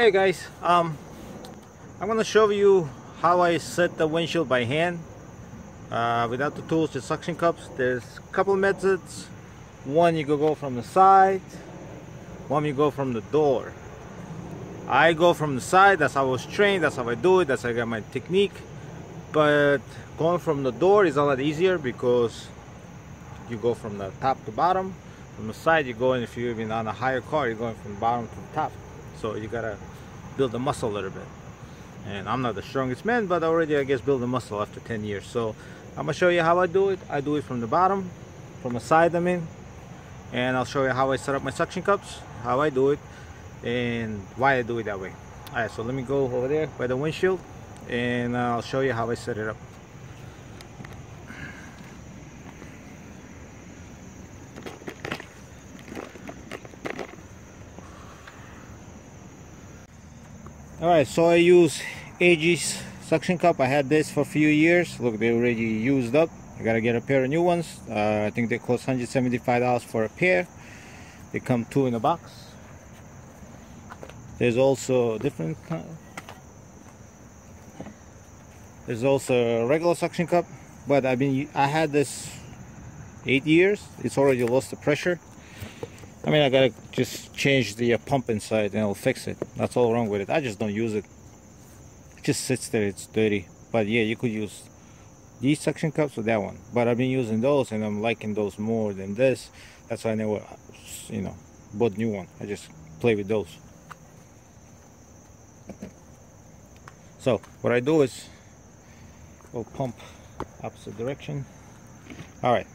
Hey guys, I'm gonna show you how I set the windshield by hand without the tools, just suction cups. There's a couple methods. One, you go from the side. One, you go from the door. I go from the side. That's how I was trained. That's how I do it. That's how I got my technique. But going from the door is a lot easier because you go from the top to bottom. From the side, you go in. If you're even on a higher car, you're going from the bottom to the top. So you gotta build the muscle a little bit. And I'm not the strongest man, but already I guess build the muscle after 10 years. So I'm gonna show you how I do it. I do it from the bottom, from the side I mean, and I'll show you how I set up my suction cups, how I do it, and why I do it that way. Alright, so let me go over there by the windshield and I'll show you how I set it up. Alright, so I use AEGIS suction cup. I had this for a few years. Look, they already used up. I gotta get a pair of new ones. I think they cost $175 for a pair. They come 2 in a box. There's also different there's also a regular suction cup, but I had this 8 years. It's already lost the pressure. I mean, I gotta just change the pump inside and it'll fix it. That's all wrong with it. I just don't use it. It just sits there, it's dirty. But yeah, you could use these suction cups or that one. But I've been using those and I'm liking those more than this. That's why I never, bought new one. I just play with those. So what I do is go pump opposite direction. Alright.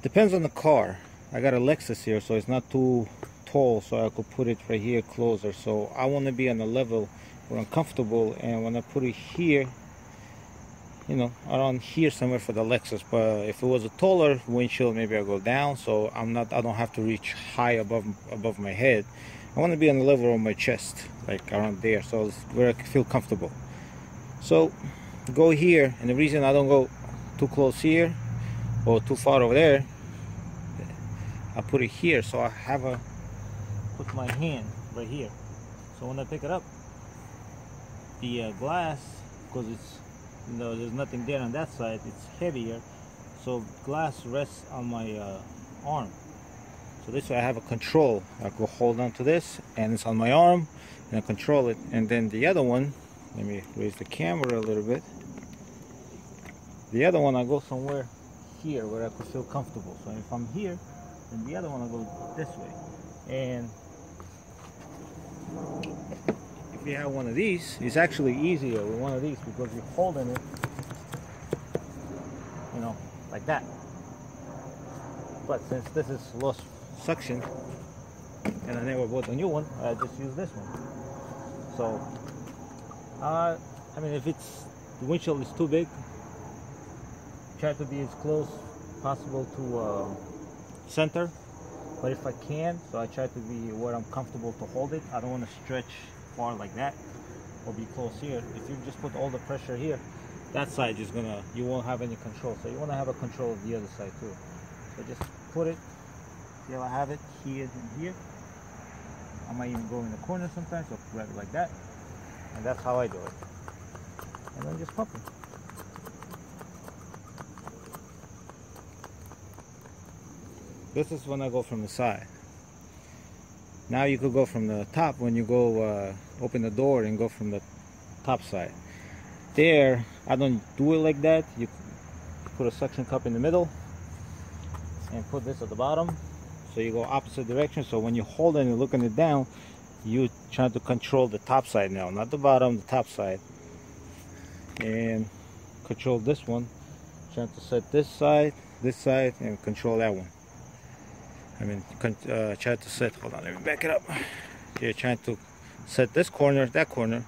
Depends on the car. I got a Lexus here, so it's not too tall, so I could put it right here closer. So I want to be on a level where I'm comfortable, and when I put it here, around here somewhere for the Lexus. But if it was a taller windshield, maybe I'll go down, so I don't have to reach high above my head. I want to be on the level of my chest, like around there, so it's where I feel comfortable. So go here, and the reason I don't go too close here or too far over there, I put it here, so I put my hand right here. So when I pick it up, the glass, because it's there's nothing there on that side, it's heavier, so glass rests on my arm. So this way I have a control. I go hold on to this, and it's on my arm, and I control it. And then the other one, let me raise the camera a little bit. The other one, I go somewhere here where I could feel comfortable. So if I'm here, and the other one will go this way. And if you have one of these, it's actually easier with one of these because you're holding it, like that. But since this is lost suction and I never bought a new one, I just use this one. So I mean, if the windshield is too big, try to be as close possible to center, but if I can, so I try to be where I'm comfortable to hold it. I don't want to stretch far like that or be close here. If you just put all the pressure here, that side is you won't have any control. So you want to have a control of the other side too. So just put it, see how I have it here and here. I might even go in the corner sometimes, so grab it like that, and that's how I do it. And then just pump it. This is when I go from the side. Now you could go from the top when you go open the door and go from the top side. There, I don't do it like that. You put a suction cup in the middle and put this at the bottom. So you go opposite direction. So when you hold it and looking it down, you try to control the top side now, not the bottom, the top side. And control this one. Trying to set this side, and control that one. Try to set, hold on, let me back it up. You're trying to set this corner, that corner,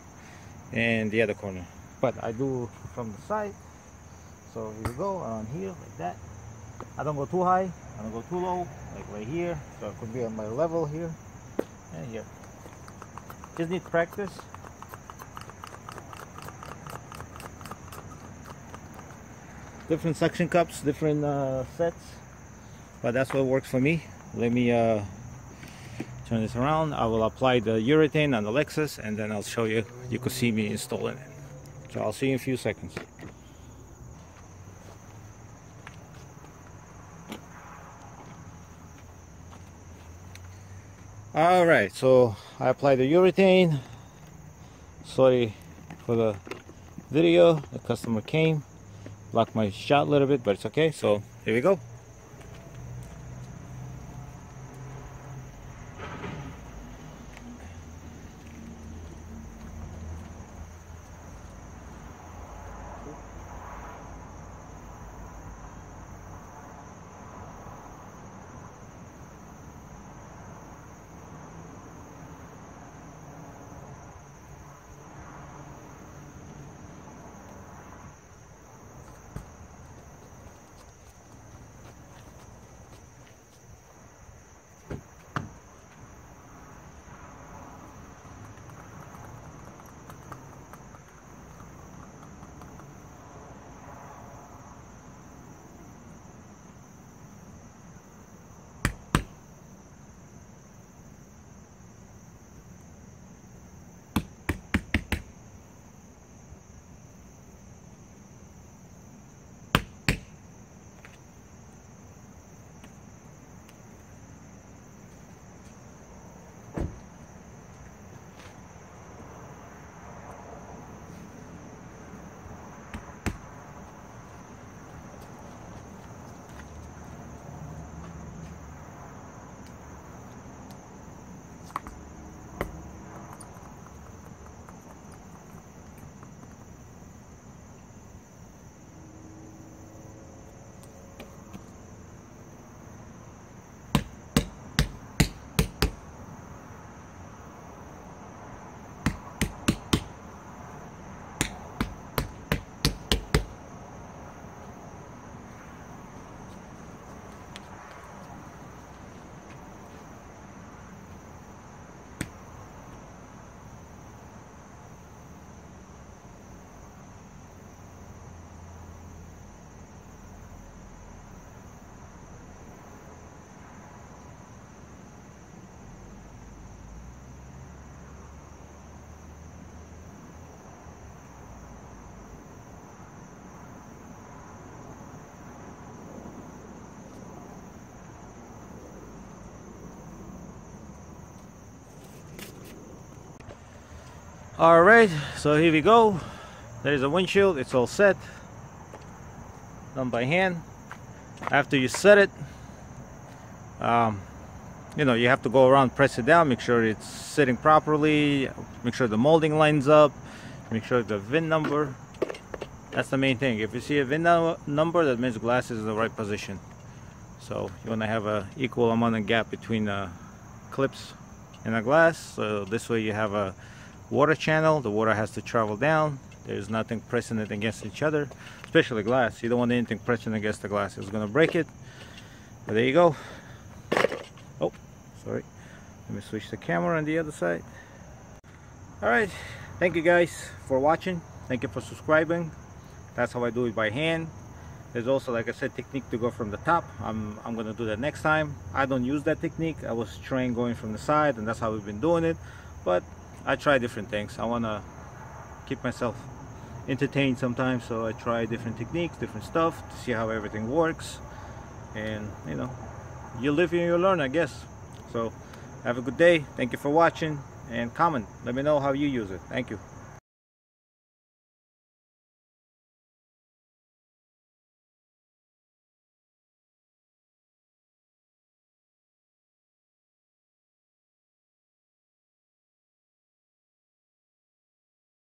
and the other corner. But I do from the side. So here you go, around here, like that. I don't go too high, I don't go too low, like right here. So it could be on my level here, and here. Just need practice. Different suction cups, different sets. But that's what works for me. Let me Turn this around. I will apply the urethane on the Lexus, and then I'll show you. You can see me installing it. So I'll see you in a few seconds. Alright, so I applied the urethane. Sorry for the video. The customer came, blocked my shot a little bit, but it's okay. So here we go. Alright, so here we go. There's a windshield. It's all set, done by hand. After you set it, you know, you have to go around, press it down, make sure it's sitting properly, make sure the molding lines up, make sure the VIN number. That's the main thing. If you see a VIN number, that means the glass is in the right position. So you want to have an equal amount of gap between the clips and the glass, so this way you have a water channel. The water has to travel down. There's nothing pressing it against each other, especially glass. You don't want anything pressing against the glass. It's gonna break it. But there you go. Oh, sorry. Let me switch the camera on the other side. Alright, thank you guys for watching. Thank you for subscribing. That's how I do it, by hand. There's also, like I said, technique to go from the top. I'm gonna do that next time. I don't use that technique. I was trained going from the side, and that's how we've been doing it. But I try different things. I want to keep myself entertained sometimes, so I try different techniques, different stuff to see how everything works. And you know, you live and you learn, I guess. So have a good day. Thank you for watching, and comment. Let me know how you use it. Thank you.